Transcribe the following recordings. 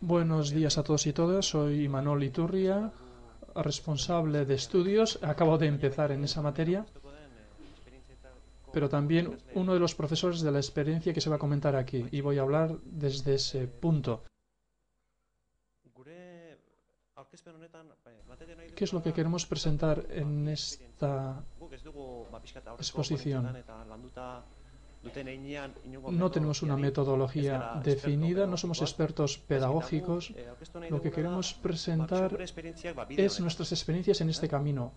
Buenos días a todos y todas. Soy Imanol Iturria, responsable de estudios. Acabo de empezar en esa materia, pero también uno de los profesores de la experiencia que se va a comentar aquí, y voy a hablar desde ese punto. ¿Qué es lo que queremos presentar en esta exposición? No tenemos una metodología definida, no somos expertos pedagógicos. Lo que queremos presentar es nuestras experiencias en este camino.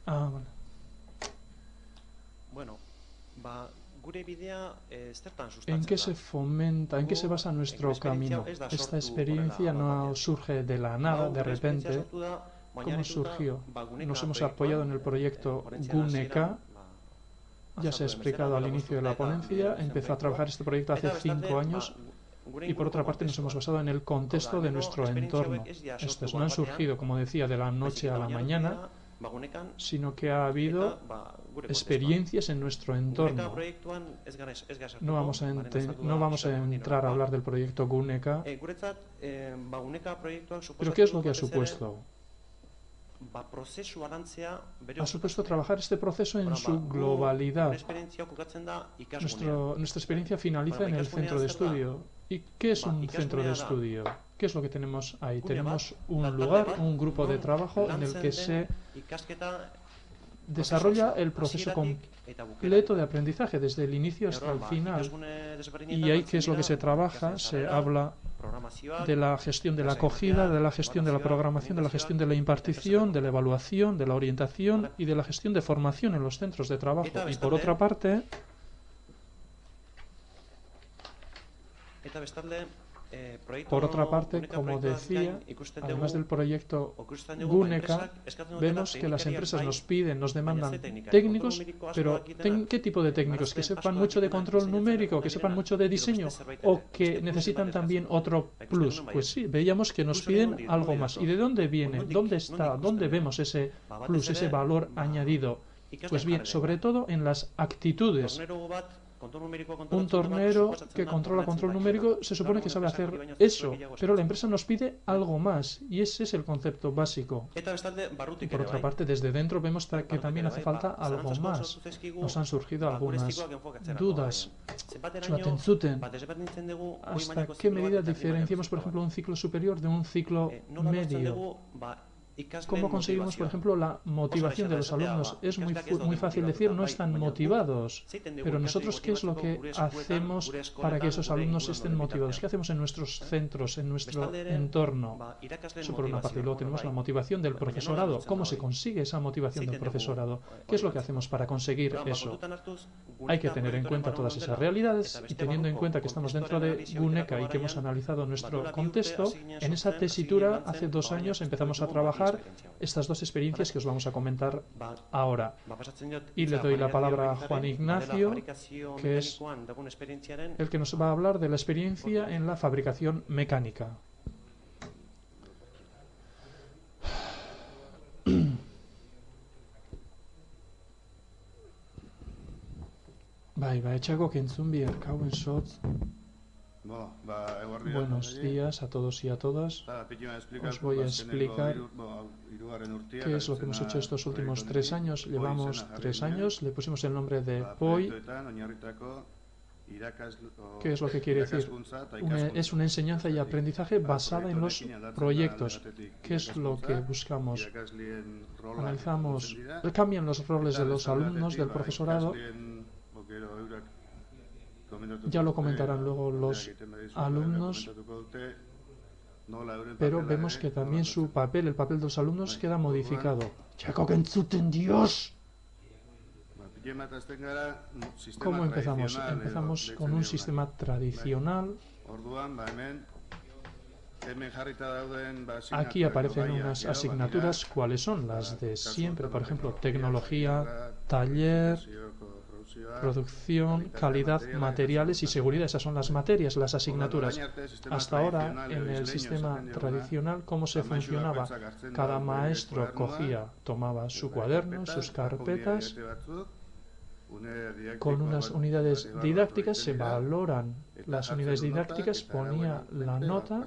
Vale. ¿En qué se fomenta, en qué se basa nuestro camino? Esta experiencia no surge de la nada, de repente. ¿Cómo surgió? Nos hemos apoyado en el proyecto GUNECA. Ya se ha explicado al inicio de la ponencia. Empezó a trabajar este proyecto hace 5 años y por otra parte nos hemos basado en el contexto de nuestro entorno. Estos no han surgido, como decía, de la noche a la mañana, sino que ha habido experiencias en nuestro entorno. No vamos a entrar a hablar del proyecto GUNECA, pero ¿qué es lo que ha supuesto? Ha supuesto trabajar este proceso en su globalidad. Nuestra experiencia finaliza en el centro de estudio. ¿Y qué es un centro de estudio? ¿Qué es lo que tenemos ahí? Tenemos un lugar, un grupo de trabajo en el que se desarrolla el proceso completo de aprendizaje desde el inicio hasta el final. ¿Y ahí qué es lo que se trabaja? Se habla de la gestión de la acogida, de la gestión de la programación, de la gestión de la impartición, de la evaluación, de la orientación y de la gestión de formación en los centros de trabajo. Y por otra parte, como decía, además del proyecto GUNECA, vemos que las empresas nos piden, nos demandan técnicos, pero ¿qué tipo de técnicos? ¿Que sepan mucho de control numérico, que sepan mucho de diseño o que necesitan también otro plus? Pues sí, veíamos que nos piden algo más. ¿Y de dónde viene? ¿Dónde está? ¿Dónde vemos ese plus, ese valor añadido? Pues bien, sobre todo en las actitudes. Un tornero que controla control numérico se supone que sabe hacer eso, pero la empresa nos pide algo más y ese es el concepto básico. Y por otra parte, desde dentro vemos que también hace falta algo más. Nos han surgido algunas dudas. ¿Hasta qué medida diferenciamos, por ejemplo, un ciclo superior de un ciclo medio? ¿Cómo conseguimos, por ejemplo, la motivación de los alumnos? Es muy fácil decir, no están motivados. Pero nosotros, ¿qué es lo que hacemos para que esos alumnos estén motivados? ¿Qué hacemos en nuestros centros, en nuestro entorno? Eso por una parte. Y luego tenemos la motivación del profesorado. ¿Cómo se consigue esa motivación del profesorado? ¿Qué es lo que hacemos para conseguir eso? Hay que tener en cuenta todas esas realidades y teniendo en cuenta que estamos dentro de GUNECA y que hemos analizado nuestro contexto, en esa tesitura hace 2 años empezamos a trabajar estas 2 experiencias que os vamos a comentar ahora. Y le doy la palabra a Juan Ignacio, que es el que nos va a hablar de la experiencia en la fabricación mecánica. Bai, etxako kentzun bihar, kauen sotz. Buenos días a todos y a todas. Os voy a explicar qué es lo que hemos hecho estos últimos 3 años. Llevamos 3 años, le pusimos el nombre de POI. ¿Qué es lo que quiere decir? Es una enseñanza y aprendizaje basada en los proyectos. ¿Qué es lo que buscamos? Analizamos, cambian los roles de los alumnos, del profesorado. Ya lo comentarán luego los alumnos, pero vemos que también su papel, el papel de los alumnos, queda modificado. ¡Dios! ¿Cómo empezamos? Empezamos con un sistema tradicional. Aquí aparecen unas asignaturas. ¿Cuáles son? Las de siempre, por ejemplo, tecnología, taller, producción, calidad, materiales y seguridad. Esas son las materias, las asignaturas. Hasta ahora, en el sistema tradicional, ¿cómo se funcionaba? Cada maestro tomaba su cuaderno, sus carpetas con unas unidades didácticas, se valoran las unidades didácticas, ponía la nota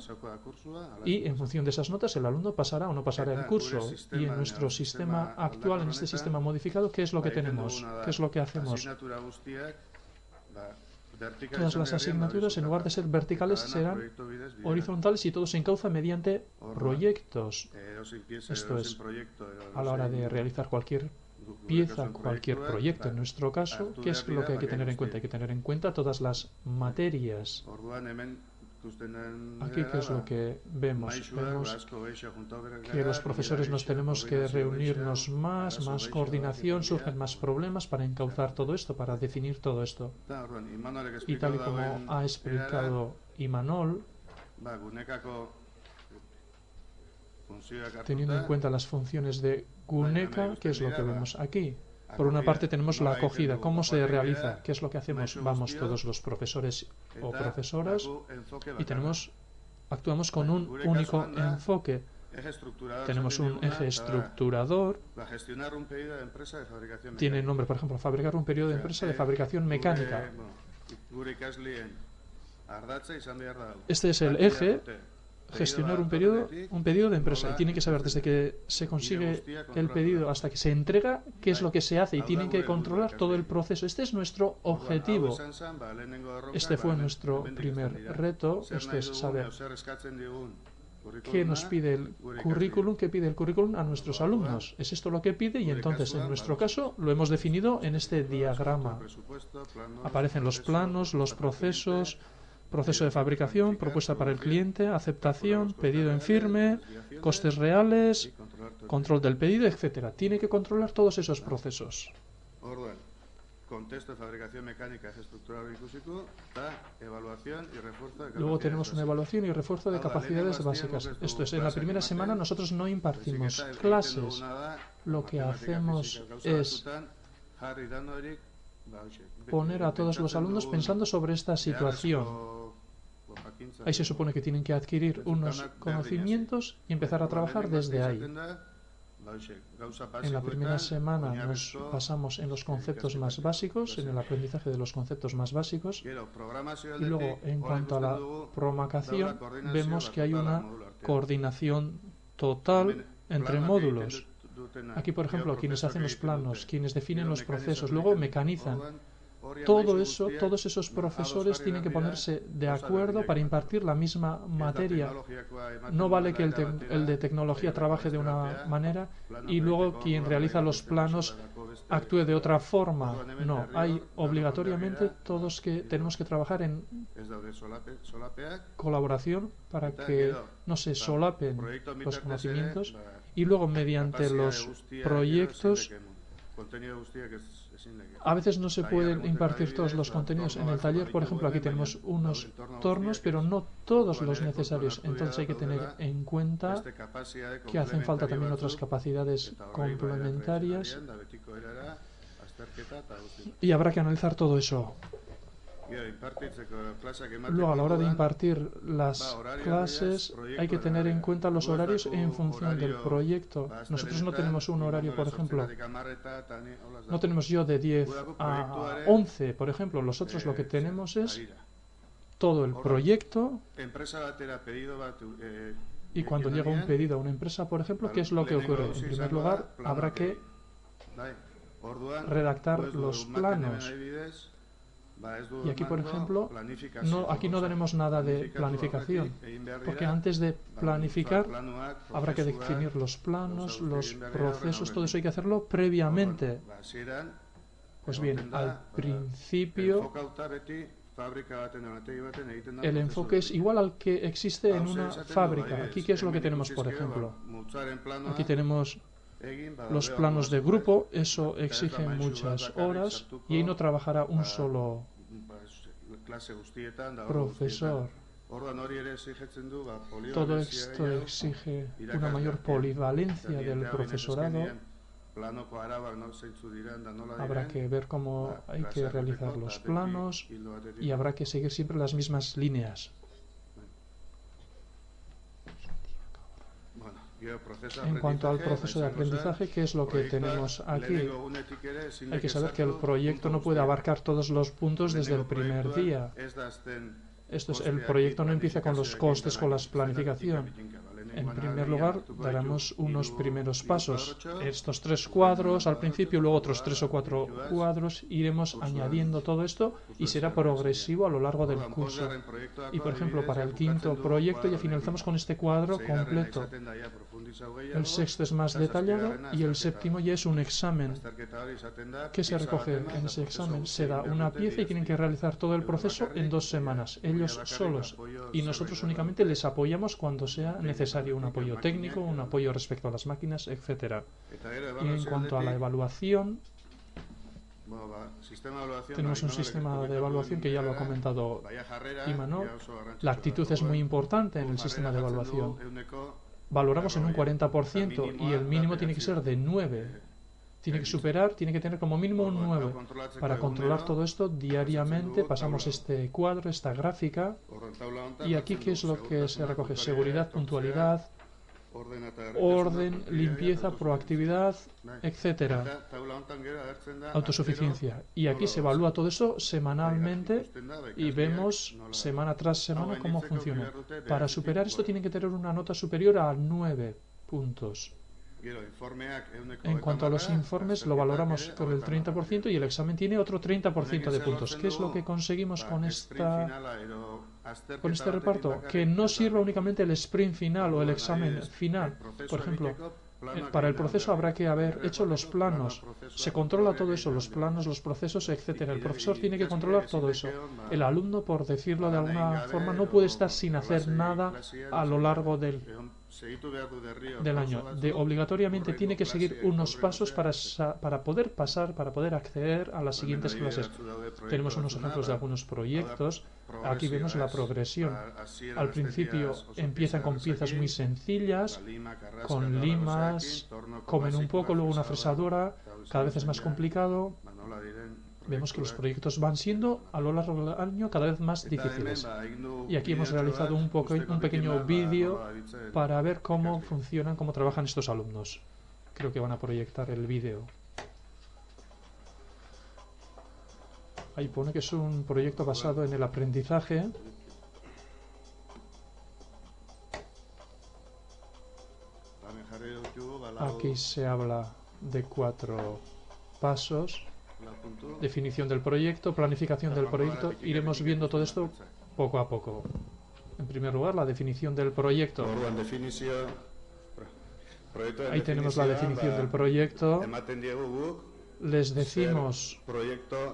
y en función de esas notas el alumno pasará o no pasará el curso. Y en nuestro sistema actual, en este sistema modificado, ¿qué es lo que tenemos? ¿Qué es lo que hacemos? Todas las asignaturas, en lugar de ser verticales, serán horizontales y todo se encauza mediante proyectos. Esto es, a la hora de realizar cualquier pieza, cualquier proyecto, en nuestro caso, ¿qué es lo que hay que tener en cuenta? Hay que tener en cuenta todas las materias. Aquí, ¿qué es lo que vemos? Vemos que los profesores nos tenemos que reunirnos más coordinación, surgen más problemas para encauzar todo esto, para definir todo esto. Y tal y como ha explicado Imanol, teniendo en cuenta las funciones de Guneka, ¿qué es lo que vemos aquí? Por una parte tenemos la acogida. ¿Cómo se realiza? ¿Qué es lo que hacemos? Vamos todos los profesores o profesoras y actuamos con un único enfoque. Tenemos un eje estructurador. Tiene nombre, por ejemplo, fabricar un periodo de empresa de fabricación mecánica. Este es el eje. Gestionar un pedido de empresa, y tienen que saber desde que se consigue el pedido hasta que se entrega qué es lo que se hace y tienen que controlar todo el proceso. Este es nuestro objetivo. Este fue nuestro primer reto. Este es saber qué nos pide el currículum, qué pide el currículum a nuestros alumnos. Es esto lo que pide y entonces en nuestro caso lo hemos definido en este diagrama. Aparecen los planos, los procesos, proceso de fabricación, propuesta para el cliente, aceptación, pedido en firme, costes reales, control del pedido, etcétera. Tiene que controlar todos esos procesos. Luego tenemos una evaluación y refuerzo de capacidades básicas. Esto es, en la primera semana nosotros no impartimos clases. Lo que hacemos es poner a todos los alumnos pensando sobre esta situación. Ahí se supone que tienen que adquirir unos conocimientos y empezar a trabajar desde ahí. En la primera semana nos basamos en los conceptos más básicos, en el aprendizaje de los conceptos más básicos. Y luego, en cuanto a la programación, vemos que hay una coordinación total entre módulos. Aquí, por ejemplo, quienes hacen los planos, quienes definen los procesos, luego mecanizan. Todo eso, todos esos profesores tienen que ponerse de acuerdo para impartir la misma materia. No vale que el de tecnología trabaje de una manera y luego quien realiza los planos actúe de otra forma. No, hay obligatoriamente todos que tenemos que trabajar en colaboración para que no se solapen los conocimientos y luego mediante los proyectos. A veces no se pueden impartir todos los contenidos en el taller. Por ejemplo, aquí tenemos unos tornos, pero no todos los necesarios. Entonces hay que tener en cuenta que hacen falta también otras capacidades complementarias y habrá que analizar todo eso. Luego, a la hora de impartir las clases, hay que tener en cuenta los horarios en función del proyecto. Nosotros no tenemos un horario, por ejemplo, no tenemos yo de 10 a 11, por ejemplo. Nosotros lo que tenemos es todo el proyecto y cuando llega un pedido a una empresa, por ejemplo, ¿qué es lo que ocurre? En primer lugar, habrá que redactar los planos. Y aquí, por ejemplo, aquí no daremos nada de planificación, porque antes de planificar habrá que definir los planos, los procesos, todo eso hay que hacerlo previamente. Pues bien, al principio el enfoque es igual al que existe en una fábrica. Aquí, ¿qué es lo que tenemos, por ejemplo? Aquí tenemos los planos de grupo, eso exige muchas horas y ahí no trabajará un solo profesor. Todo esto exige una mayor polivalencia del profesorado. Habrá que ver cómo hay que realizar los planos y habrá que seguir siempre las mismas líneas. En cuanto al proceso de aprendizaje, ¿qué es lo que tenemos aquí? Hay que saber que el proyecto no puede abarcar todos los puntos desde el primer día. El proyecto no empieza con los costes, con la planificación. En primer lugar, daremos unos primeros pasos. Estos 3 cuadros al principio, luego otros 3 o 4 cuadros. Iremos añadiendo todo esto y será progresivo a lo largo del curso. Y, por ejemplo, para el 5.º proyecto ya finalizamos con este cuadro completo. El 6.º es más detallado y el 7.º ya es un examen. ¿Qué se recoge en ese examen? Se da una pieza y tienen que realizar todo el proceso en 2 semanas, ellos solos. Y nosotros únicamente les apoyamos cuando sea necesario, un apoyo técnico, un apoyo respecto a las máquinas, etc. Y en cuanto a la evaluación, tenemos un sistema de evaluación que ya lo ha comentado Imanol. La actitud es muy importante en el sistema de evaluación. Valoramos en un 40% y el mínimo tiene que ser de 9. Tiene que tener como mínimo un 9. Para controlar todo esto diariamente pasamos este cuadro, esta gráfica, y aquí ¿qué es lo que se recoge? Seguridad, puntualidad, orden, limpieza, proactividad, etcétera. Autosuficiencia. Y aquí se evalúa todo eso semanalmente y vemos semana tras semana cómo funciona. Para superar esto tienen que tener una nota superior a 9 puntos. En cuanto a los informes, lo valoramos por el 30% y el examen tiene otro 30% de puntos. ¿Qué es lo que conseguimos con este reparto? Que no sirva únicamente el sprint final o el examen final. Por ejemplo, para el proceso habrá que haber hecho los planos. Se controla todo eso, los planos, los procesos, etcétera. El profesor tiene que controlar todo eso. El alumno, por decirlo de alguna forma, no puede estar sin hacer nada a lo largo del año. Obligatoriamente tiene que seguir unos pasos para poder pasar, para poder acceder a las siguientes clases. Tenemos unos ejemplos de algunos proyectos. Aquí vemos la progresión. Al principio empiezan con piezas muy sencillas, con limas, comen un poco, luego una fresadora, cada vez es más complicado. Vemos que los proyectos van siendo a lo largo del año cada vez más difíciles. Y aquí hemos realizado un pequeño vídeo para ver cómo funcionan, cómo trabajan estos alumnos. Creo que van a proyectar el vídeo. Ahí pone que es un proyecto basado en el aprendizaje. Aquí se habla de 4 pasos. Definición del proyecto, planificación del proyecto. Iremos viendo todo esto poco a poco. En primer lugar, la definición del proyecto. Ahí tenemos la definición del proyecto. Les decimos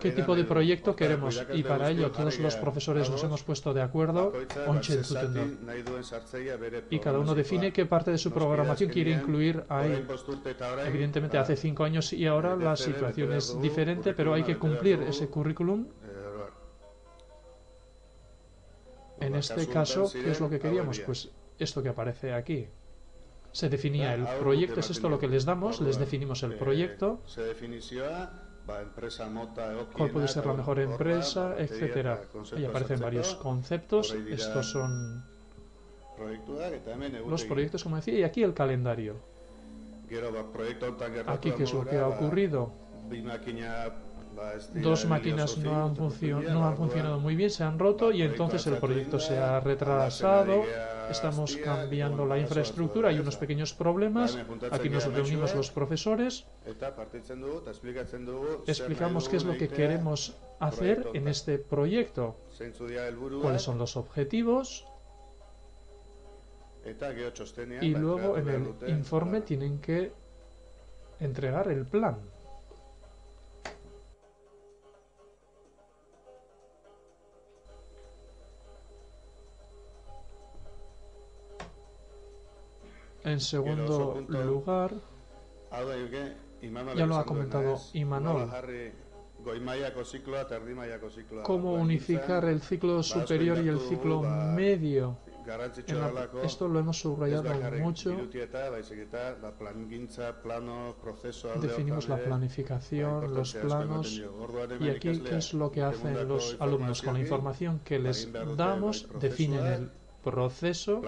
qué tipo de proyecto queremos y para ello todos los profesores nos hemos puesto de acuerdo y cada uno define qué parte de su programación quiere incluir ahí. Evidentemente hace 5 años y ahora la situación es diferente, pero hay que cumplir ese currículum. En este caso, ¿qué es lo que queríamos? Pues esto que aparece aquí. Se definía el proyecto, es esto lo que les damos, les definimos el proyecto, cuál puede ser la mejor empresa, etcétera. Ahí aparecen varios conceptos, estos son los proyectos, como decía, y aquí el calendario. Aquí, ¿qué es lo que ha ocurrido? 2 máquinas no han funcionado muy bien, se han roto y entonces el proyecto se ha retrasado. Estamos cambiando la infraestructura, hay unos pequeños problemas. Aquí nos reunimos los profesores, explicamos qué es lo que queremos hacer en este proyecto, cuáles son los objetivos y luego en el informe tienen que entregar el plan. En segundo lugar, ya lo ha comentado Imanol, cómo unificar el ciclo superior y el ciclo medio. Esto lo hemos subrayado mucho. Definimos la planificación, los planos, y aquí, ¿qué es lo que hacen los alumnos? Con la información que les damos, definen el proceso,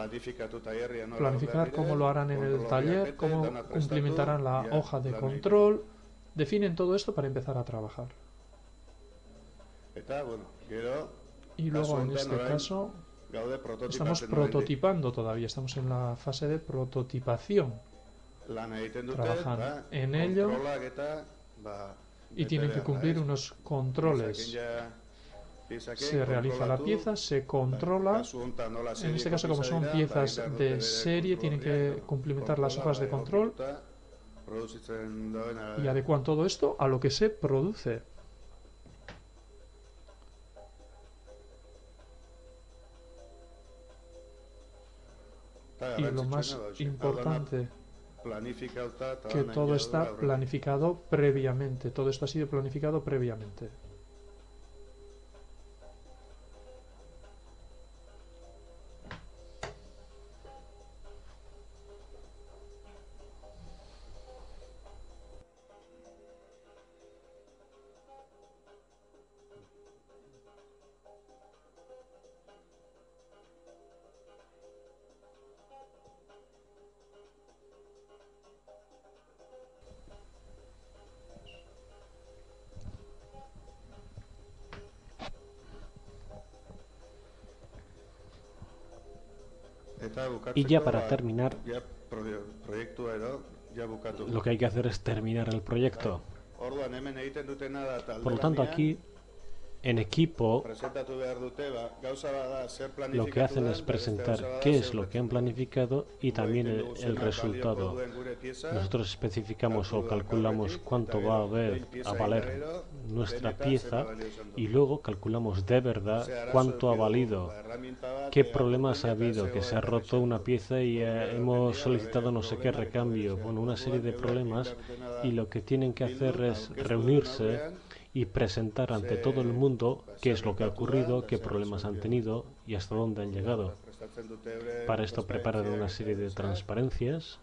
planificar cómo lo harán en el taller, cómo implementarán la hoja de control, definen todo esto para empezar a trabajar. Y luego en este caso estamos prototipando todavía, estamos en la fase de prototipación. Trabajan en ello y tienen que cumplir unos controles. Se realiza la pieza, se controla. En este caso, como son piezas de serie, tienen que cumplimentar las hojas de control y adecuan todo esto a lo que se produce. Y lo más importante, que todo está planificado previamente. Todo esto ha sido planificado previamente. Y ya para terminar, lo que hay que hacer es terminar el proyecto. Por lo tanto, aquí, en equipo, lo que hacen es presentar qué es lo que han planificado y también el resultado. Nosotros especificamos o calculamos cuánto va a valer nuestra pieza y luego calculamos de verdad cuánto ha valido, qué problemas ha habido, que se ha roto una pieza y hemos solicitado no sé qué recambio, bueno, una serie de problemas, y lo que tienen que hacer es reunirse y presentar ante todo el mundo qué es lo que ha ocurrido, qué problemas han tenido y hasta dónde han llegado. Para esto preparan una serie de transparencias,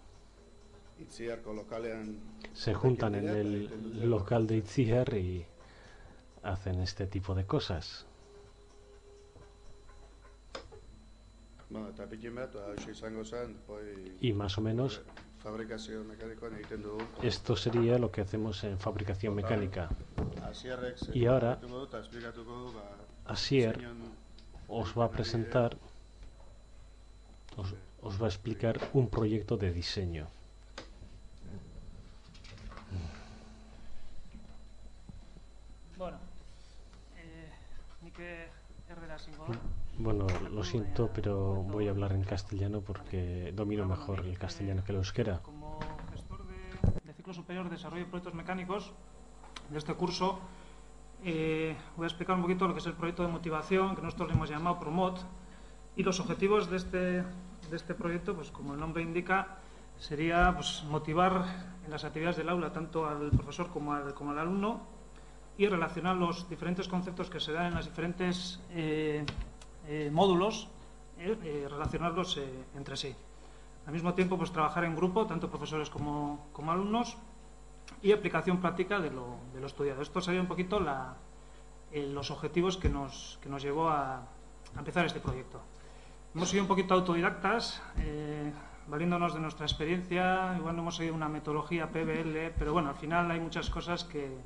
se juntan en el local de Itziar y hacen este tipo de cosas. Y más o menos esto sería lo que hacemos en fabricación mecánica. Y ahora Asier os va a presentar, os va a explicar un proyecto de diseño. Bueno, lo siento, pero voy a hablar en castellano porque domino mejor el castellano que el euskera. Como gestor de ciclo superior de desarrollo de proyectos mecánicos de este curso, voy a explicar un poquito lo que es el proyecto de motivación, que nosotros le hemos llamado PROMOT, y los objetivos de este proyecto, pues como el nombre indica, sería pues, motivar en las actividades del aula tanto al profesor como al alumno y relacionar los diferentes conceptos que se dan en los diferentes módulos, relacionarlos entre sí. Al mismo tiempo, pues trabajar en grupo, tanto profesores como alumnos, y aplicación práctica de lo estudiado. Esto sería un poquito los objetivos que nos llevó a empezar este proyecto. Hemos sido un poquito autodidactas, valiéndonos de nuestra experiencia. Igual no hemos seguido una metodología PBL, pero bueno, al final hay muchas cosas que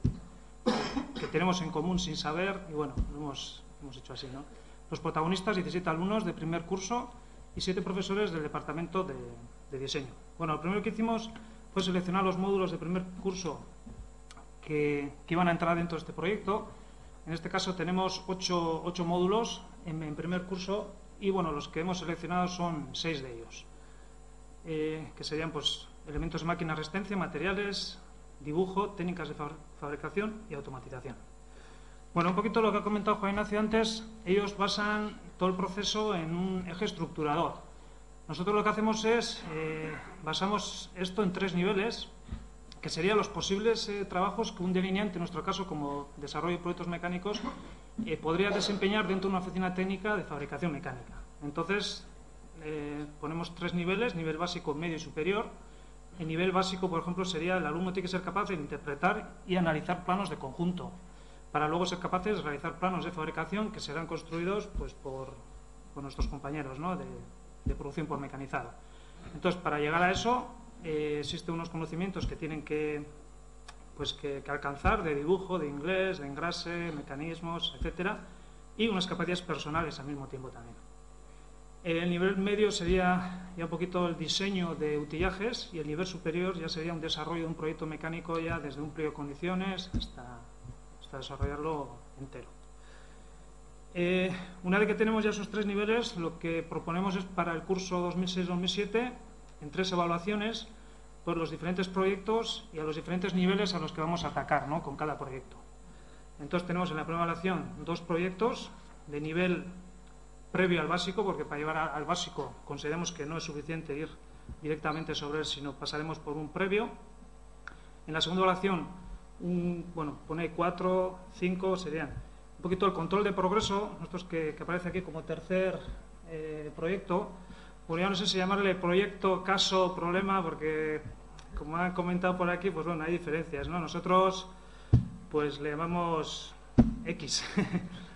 tenemos en común sin saber y bueno, lo hemos hecho así, ¿no? Los protagonistas, 17 alumnos de primer curso y 7 profesores del departamento de diseño. Bueno, lo primero que hicimos fue seleccionar los módulos de primer curso que iban a entrar dentro de este proyecto. En este caso tenemos 8 módulos en primer curso y bueno, los que hemos seleccionado son 6 de ellos, que serían pues elementos de máquina resistencia, materiales, dibujo, técnicas de fabricación y automatización. Bueno, un poquito lo que ha comentado Juan Ignacio antes, ellos basan todo el proceso en un eje estructurador. Nosotros lo que hacemos es, basamos esto en 3 niveles, que serían los posibles trabajos que un delineante, en nuestro caso como desarrollo de proyectos mecánicos, podría desempeñar dentro de una oficina técnica de fabricación mecánica. Entonces, ponemos 3 niveles, nivel básico, medio y superior. El nivel básico, por ejemplo, sería el alumno tiene que ser capaz de interpretar y analizar planos de conjunto, para luego ser capaces de realizar planos de fabricación que serán construidos pues, por nuestros compañeros, ¿no?, de producción por mecanizado. Entonces, para llegar a eso, existen unos conocimientos que tienen que alcanzar de dibujo, de inglés, de engrase, mecanismos, etcétera, y unas capacidades personales al mismo tiempo también. El nivel medio sería ya un poquito el diseño de utillajes y el nivel superior ya sería un desarrollo de un proyecto mecánico ya desde un pliego de condiciones hasta desarrollarlo entero. Una vez que tenemos ya esos 3 niveles, lo que proponemos es para el curso 2006-2007, en 3 evaluaciones, por los diferentes proyectos y a los diferentes niveles a los que vamos a atacar, ¿no?, con cada proyecto. Entonces tenemos en la primera evaluación 2 proyectos de nivel previo al básico, porque para llevar al básico consideramos que no es suficiente ir directamente sobre él, sino pasaremos por un previo. En la segunda evaluación, pone 4, 5, serían un poquito el control de progreso, nosotros que aparece aquí como tercer proyecto. Bueno, ya no sé si llamarle proyecto, caso, problema, porque como han comentado por aquí, pues bueno, hay diferencias, ¿no? Nosotros pues le llamamos X,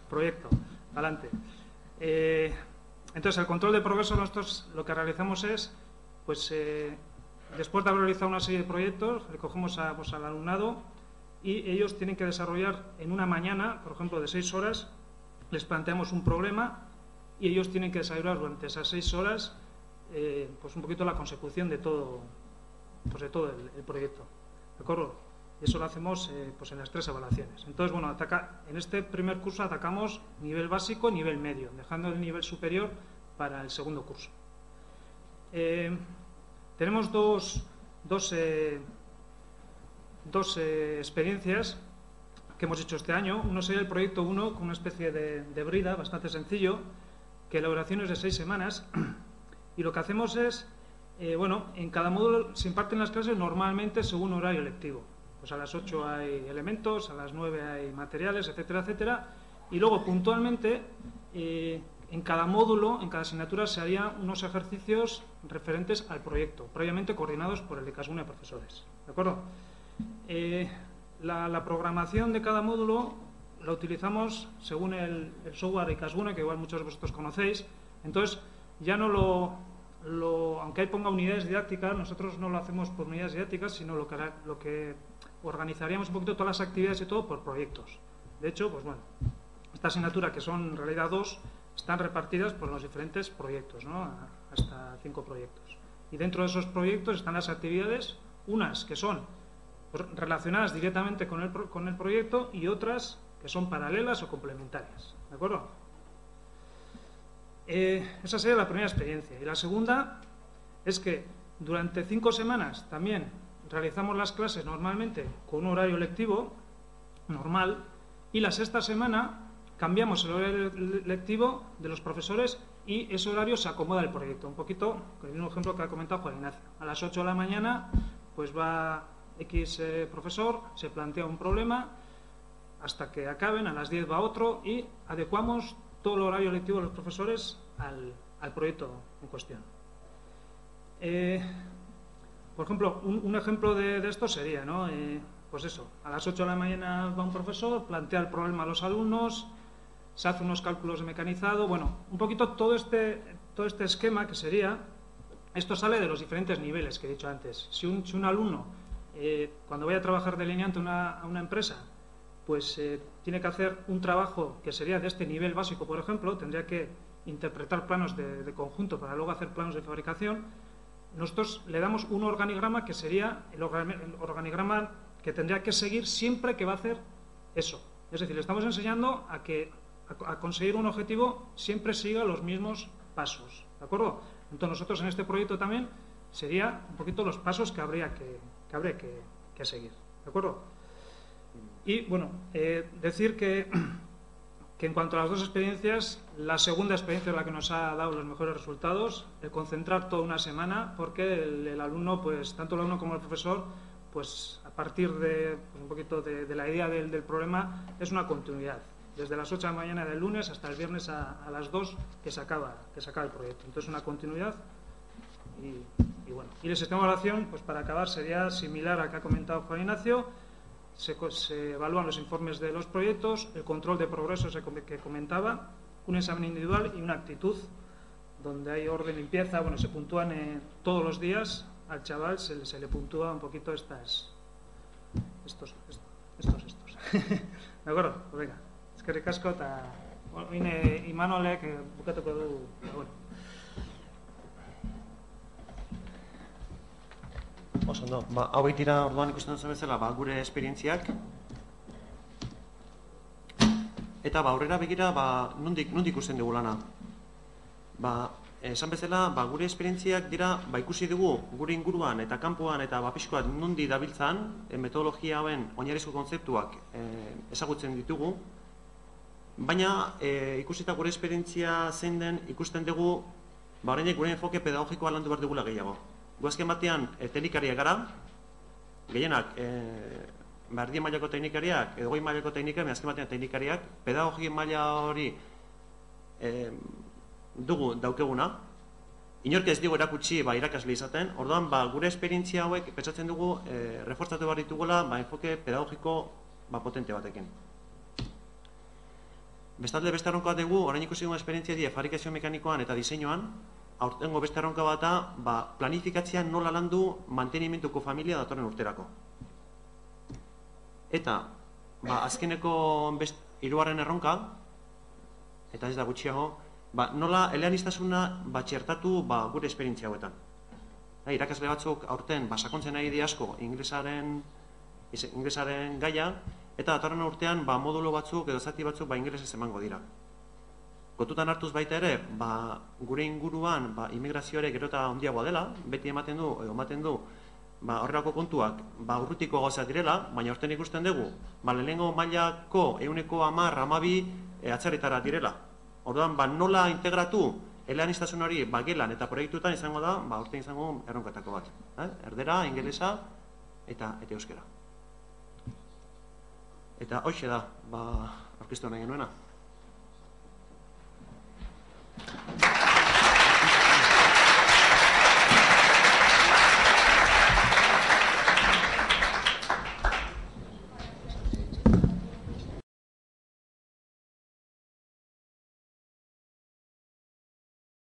proyecto, adelante. Entonces, el control de progreso, nosotros lo que realizamos es, pues después de haber realizado una serie de proyectos, recogemos al alumnado y ellos tienen que desarrollar en una mañana, por ejemplo, de 6 horas, les planteamos un problema y ellos tienen que desarrollar durante esas 6 horas pues un poquito la consecución de todo, pues de todo el proyecto, ¿de acuerdo? Y eso lo hacemos pues en las 3 evaluaciones. Entonces, bueno, en este primer curso atacamos nivel básico y nivel medio, dejando el nivel superior para el segundo curso. Tenemos dos experiencias que hemos hecho este año. Uno sería el proyecto 1, con una especie de brida bastante sencillo, que la duración es de 6 semanas. Y lo que hacemos es, en cada módulo se imparten las clases normalmente según horario lectivo. Pues a las 8 hay elementos, a las 9 hay materiales, etcétera, etcétera. Y luego, puntualmente, en cada módulo, en cada asignatura, se harían unos ejercicios referentes al proyecto, previamente coordinados por el IKASGUNE de profesores. ¿De acuerdo? La programación de cada módulo la utilizamos según el software IKASGUNE, que igual muchos de vosotros conocéis. Entonces, ya no aunque ahí ponga unidades didácticas, nosotros no lo hacemos por unidades didácticas, sino lo que organizaríamos un poquito todas las actividades y todo por proyectos. De hecho, pues bueno, esta asignatura, que son en realidad 2, están repartidas por los diferentes proyectos, ¿no?, hasta 5 proyectos. Y dentro de esos proyectos están las actividades, unas que son relacionadas directamente con el proyecto y otras que son paralelas o complementarias. ¿De acuerdo? Esa sería la primera experiencia. Y la segunda es que durante 5 semanas también realizamos las clases normalmente con un horario lectivo normal, y la sexta semana cambiamos el horario lectivo de los profesores y ese horario se acomoda al proyecto. Un poquito con el mismo ejemplo que ha comentado Juan Ignacio. A las 8 de la mañana pues va X profesor, se plantea un problema hasta que acaben, a las 10 va otro, y adecuamos todo el horario lectivo de los profesores al proyecto en cuestión. Por ejemplo, un ejemplo de esto sería, ¿no?, pues eso, a las 8 de la mañana va un profesor, plantea el problema a los alumnos, se hace unos cálculos de mecanizado, bueno, un poquito todo este esquema que sería, esto sale de los diferentes niveles que he dicho antes. Si un alumno, cuando vaya a trabajar delineante a una empresa, pues tiene que hacer un trabajo que sería de este nivel básico, por ejemplo, tendría que interpretar planos de conjunto para luego hacer planos de fabricación. Nosotros le damos un organigrama que sería el organigrama que tendría que seguir siempre que va a hacer eso. Es decir, le estamos enseñando a conseguir un objetivo siempre siga los mismos pasos. ¿De acuerdo? Entonces nosotros en este proyecto también sería un poquito los pasos que habría que seguir. ¿De acuerdo? Y bueno, decir que en cuanto a las 2 experiencias, la segunda experiencia es la que nos ha dado los mejores resultados, el concentrar toda una semana, porque el alumno, pues tanto el alumno como el profesor, pues a partir de pues, un poquito de la idea del problema, es una continuidad, desde las 8 de la mañana del lunes hasta el viernes a las 2 que se acaba el proyecto. Entonces una continuidad y bueno. Y el sistema de evaluación, pues para acabar, sería similar al que ha comentado Juan Ignacio. Se evalúan los informes de los proyectos, el control de progreso que comentaba, un examen individual y una actitud, donde hay orden, limpieza, bueno, se puntúan todos los días, al chaval se le puntúa un poquito estos. ¿De acuerdo? Pues venga, eskerrik asko, eta Imanolek bukatuko du, bueno. Oso, hau baitira orduan ikusten duzu bezala, gure esperientziak. Eta aurrera begira, nondik ikusten dugu lana. Esan bezala, gure esperientziak dira, ikusi dugu gure inguruan eta kanpoan eta pixkoat nondi dabiltzan, metodologia hauen oinarrizko kontzeptuak ezagutzen ditugu, baina ikusita gure esperientzia zein den ikusten dugu, horreinek gure enfoke pedagogikoa landu behar dugula gehiago. Guazken batean, teknikariak gara, gehienak, erdien mailako teknikariak, edo goi mailako teknikariak, azken batean teknikariak, pedagogia maila hori dugu daukeguna, inork ez digu erakutsi irakasle izaten, orduan gure esperientzia hauek pentsatzen dugu reforzatu behar ditugula enfoke pedagogiko potente batekin. Bestalde beste erronka bat dugu, orain ikusi dugu esperientzia die fabrikazio mekanikoan eta diseinuan, aurtengo beste erronka bata planifikatzea nola landu mantenimentuko familia datorren urterako. Eta azkeneko hirugarren erronka, eta ez da gutxiago, nola eleaniztasuna txertatu gure esperientzia hauetan. Irakasle batzuk aurten sakontzen nahi di asko ingelesaren gaia, eta datorren urtean modulo batzuk edo zati batzuk ingelesez emango dira. Kontutan hartuz baita ere, gure inguruan immigrazioa ere gero eta handiagoa dela, beti ematen du horrelako kontuak urrutiko gauzak direla, baina aurten ikusten dugu, lehenengo mailako 10-12 atzerritara direla. Orduan, nola integratu eleaniztasun hori gelan eta proiektutan izango da, aurten izango erronketako bat. Erdera, ingelesa eta euskera. Eta hoxe da, aurkeztu nahi genuena.